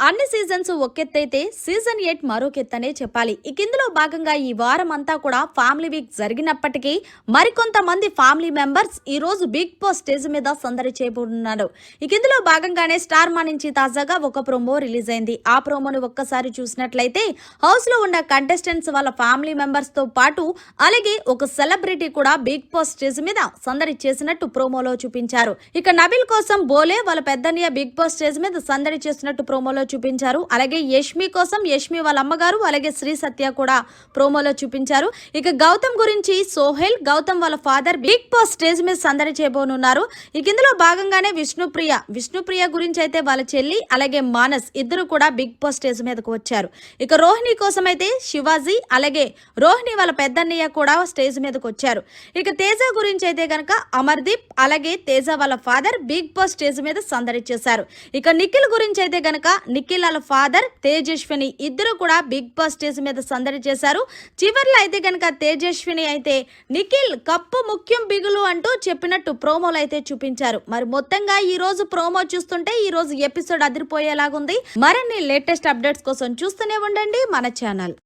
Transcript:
అన్ని seasons ఒకెత్తైతే season 8 మరొకెత్తనే చెప్పాలి. ఇందులో భాగంగా ఈ వారం అంతా కూడా ఫ్యామిలీ వీక్ జరిగినప్పటికీ మరికొంతమంది ఫ్యామిలీ మెంబర్స్ ఈ రోజు బిగ్ బాస్ స్టేజ్ మీద సందడి చేయబోతున్నారు. ఇందులో భాగంగానే స్టార్ మా నుంచి తాజాగా ఒక ప్రోమో రిలీజ్ అయింది. ఆ ప్రోమోను ఒక్కసారి చూసినట్లయితే హౌస్ లో ఉన్న కంటెస్టెంట్స్ వాళ్ళ ఫ్యామిలీ మెంబర్స్ తో పాటు అలాగే ఒక సెలబ్రిటీ కూడా బిగ్ బాస్ స్టేజ్ మీద సందడి చేసినట్టు ప్రోమోలో చూపించారు. ఇక నబిల్ కోసం బోలే వాళ్ళ పెద్దన్నయ్య బిగ్ బాస్ స్టేజ్ మీద సందడి చేసినట్టు ప్రోమోలో చూపించారు. అలాగే యష్మి కోసం యష్మి వాళ్ళ అమ్మగారు అలాగే శ్రీ సత్య కూడా ప్రోమోలో చూపించారు. ఇక గౌతమ్ గురించి సోహెల్ గౌతమ్ వాళ్ళ ఫాదర్ బిగ్ బాస్ స్టేజ్ మీద సందడి చేయబోనున్నారు. ఇందులో భాగంగానే విష్ణుప్రియ గురించి అయితే వాళ్ళ చెల్లి అలాగే మానస్ ఇద్దరు కూడా బిగ్ బాస్ స్టేజ్ మీదకు వచ్చారు. ఇక రోహిణి కోసం అయితే శివాజీ అలాగే రోహిణి వాళ్ళ పెద్దన్నయ్య కూడా స్టేజ్ మీదకు వచ్చారు. ఇక తేజ గురించి అయితే గనక అమర్దీప్ అలాగే తేజ వాళ్ళ ఫాదర్ బిగ్ బాస్ స్టేజ్ మీద సందడి చేశారు. ఇక నిఖిల్ గురించి అయితే గనక నిఖిల్ వాళ్ళ ఫాదర్ తేజస్విని ఇద్దరు కూడా బిగ్ బాస్ స్టేజ్ మీద సందడి చేశారు. చివర్లో అయితే గనక తేజస్విని అయితే నిఖిల్ కప్పు ముఖ్యం బిగులు అంటూ చెప్పినట్టు ప్రోమోలు అయితే చూపించారు. మరి మొత్తంగా ఈ రోజు ప్రోమో చూస్తుంటే ఈ రోజు ఎపిసోడ్ అదిరిపోయేలాగుంది. మరిన్ని లేటెస్ట్ అప్డేట్స్ కోసం చూస్తూనే ఉండండి మన ఛానల్.